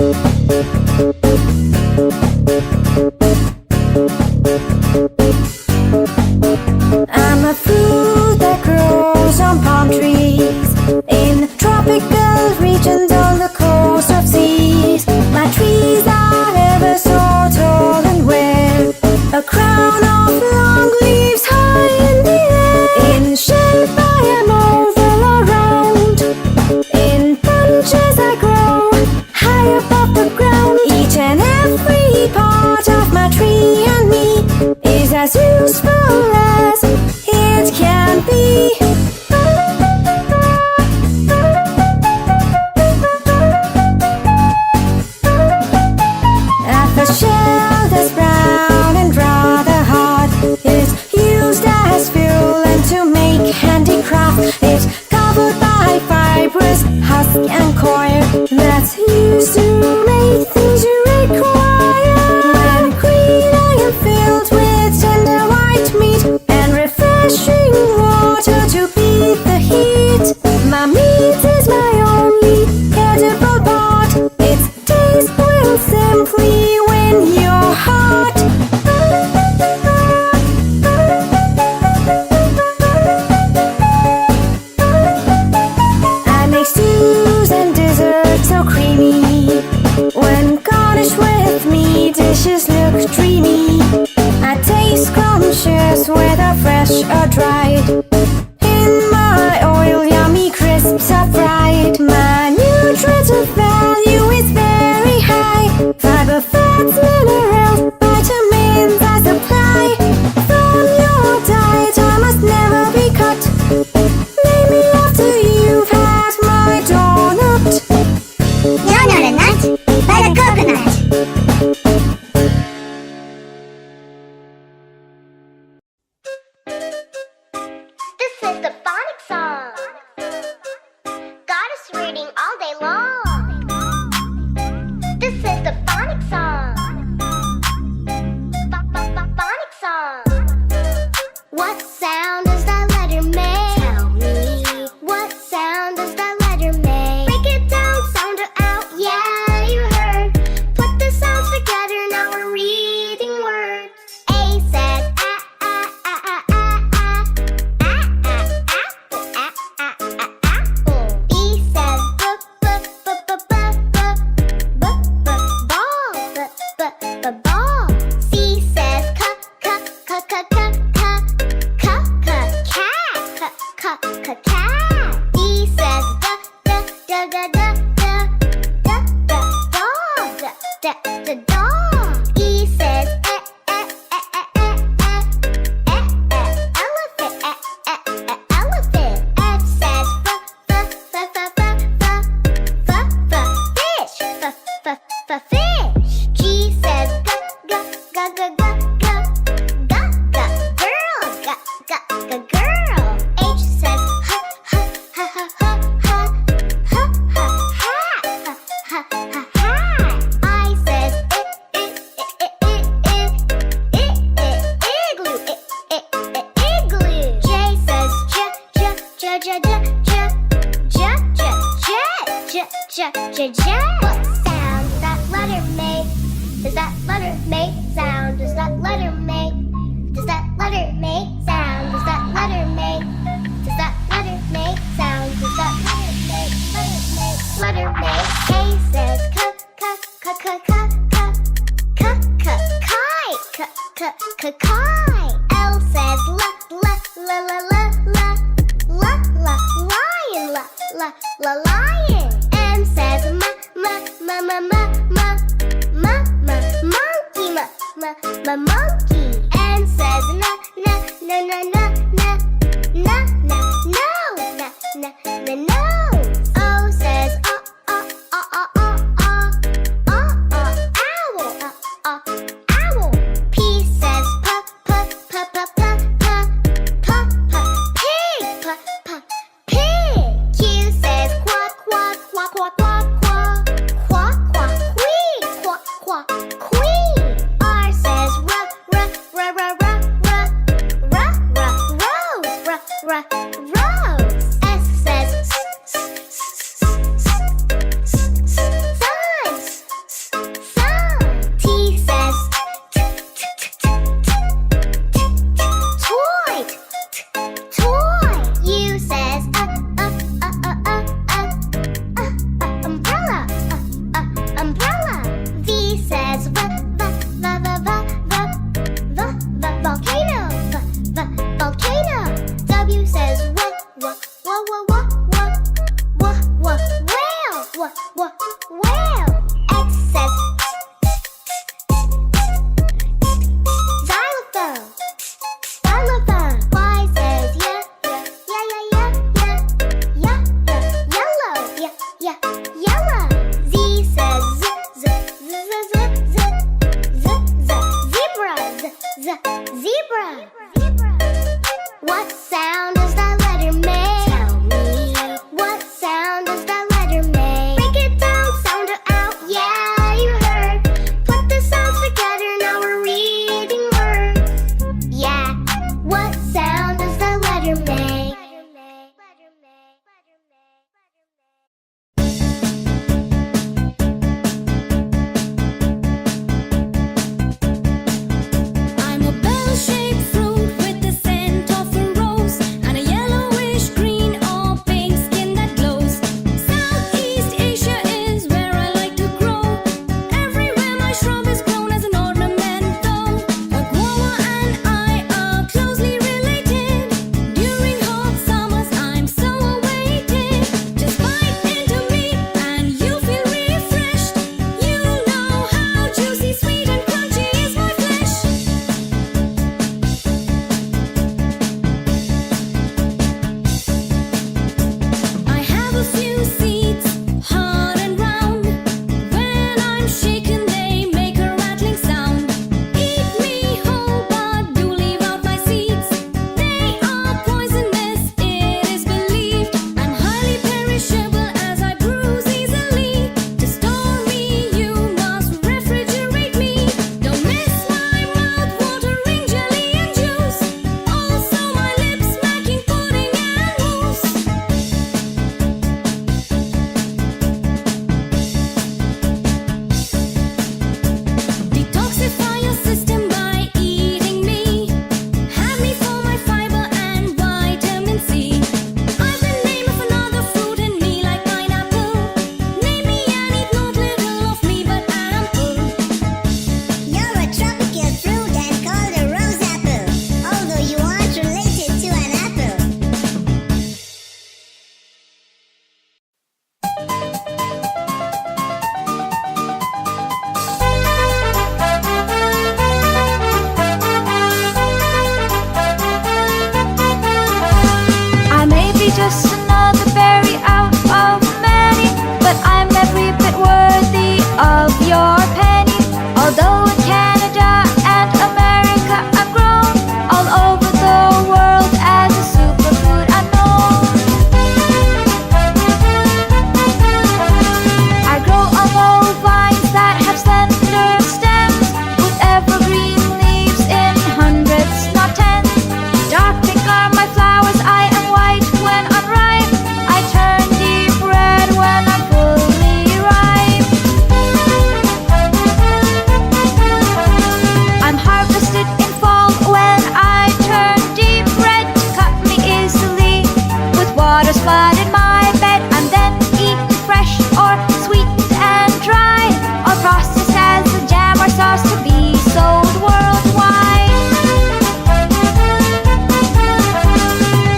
I'm a fruit that grows on palm trees in tropical regions on the coast of seas. My trees are ever so tall and wear a crown of long leaves high in the air. In shape I am oval around, in bunches I grow high above the ground. Each and every part of my tree and me is as useful as it can be. A shell that's brown and rather hard is used as fuel and to make handicraft. It's covered by fibrous husk and coir that's used to make things you require. When green I am filled with tender white meat and refreshing water to beat the heat. My meat is my only edible part. Its taste will simply win your heart. I make stews and desserts so creamy. When garnished with meat, dishes look dreamy. I taste scrumptious whether fresh or dried. In my oil, yummy crisps are fried. My nutritive value is very high. Fiber, fats, minerals, vitamins I supply. From your diet I must never be cut. Name me after you've had my donut. You're not a nut, but a coconut. This is the phonic song. Got us reading all day long. This is the phonic song. Phonic song. What sound does that letter make? Tell me. What sound does that letter make? Break it down, sound it out. Yeah, you heard. Put the sounds together, now we're reading words. A says apple. B says ball. C says cat. D says dog. E says elephant. F says fish. G says girl. H says I says igloo. J says jet. What sound does that letter make? Does that letter make sound? Does that letter make? Does that letter make sound? Does that letter make? Does that letter make sound? Does that letter make? K says kite. L says lion. M says monkey. N says nose. O says Whale. X says xylophone. Xylophone. Y says yeah. Yellow. Yeah. Yellow. Z says zebra. What sound does that letter make? Tell me. What sound does that letter make? Break it down, sound it out. Yeah, you heard. Put the sounds together, now we're reading words. Yeah. What sound does that letter make? I'm a bell-shaped fruit with the scent of a rose and a yellowish green or pink skin that glows. Southeast Asia is where I like to grow. Everywhere my shrub is grown as an ornamental. A guava and I are closely related. During hot summers I'm so awaited. Just bite into me and you'll feel refreshed. You'll know how juicy, sweet and crunchy is my flesh. I have a few seeds, hard and round. When I'm shaken, they make a rattling sound. Eat me whole, but do leave out my seeds. They are poisonous, it is believed, and highly perishable as I bruise easily. To store me, you must refrigerate me. Don't miss my mouth watering jelly and juice. Also my lips smacking pudding and mousse. Detoxify your system by eating me. Have me for my fiber and vitamin C. I've the name of another fruit in me like pineapple. Name me and eat not little of me but ample. You're a tropical fruit and called a rose apple, although you aren't related to an apple. I may be just another berry out of many, but I'm every bit worthy of your penny. Although in Canada and America I'm grown, all over the world as a superfood unknown. I grow on low vines that have slender stems, with evergreen leaves in hundreds, not tens. Dark pink are my flowers, I am white when I'm ripe. I turn deep red when I'm fully ripe. I'm harvested in fall when I turn deep red. To cut me easily with water spotted my bed. I'm then eaten fresh or sweetened and dried, or processed as a jam or sauce to be sold worldwide.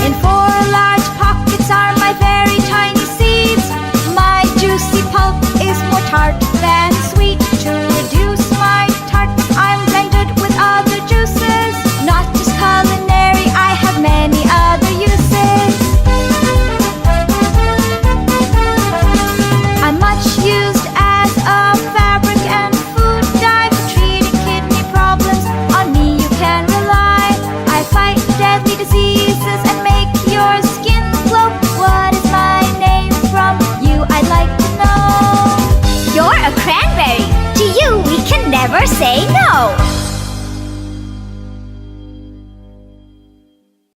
In 4 large pockets are my very tiny seeds. My juicy pulp is more tart than sweet. To reduce my tartness I'm blended with other juices. Not just culinary, I have many other uses. I'm much used as a fabric and food dye. For treating kidney problems, on me you can rely. I fight deadly diseases and make your skin glow. What is my name from you, I'd like to know. You're a cranberry. To you we can never say no.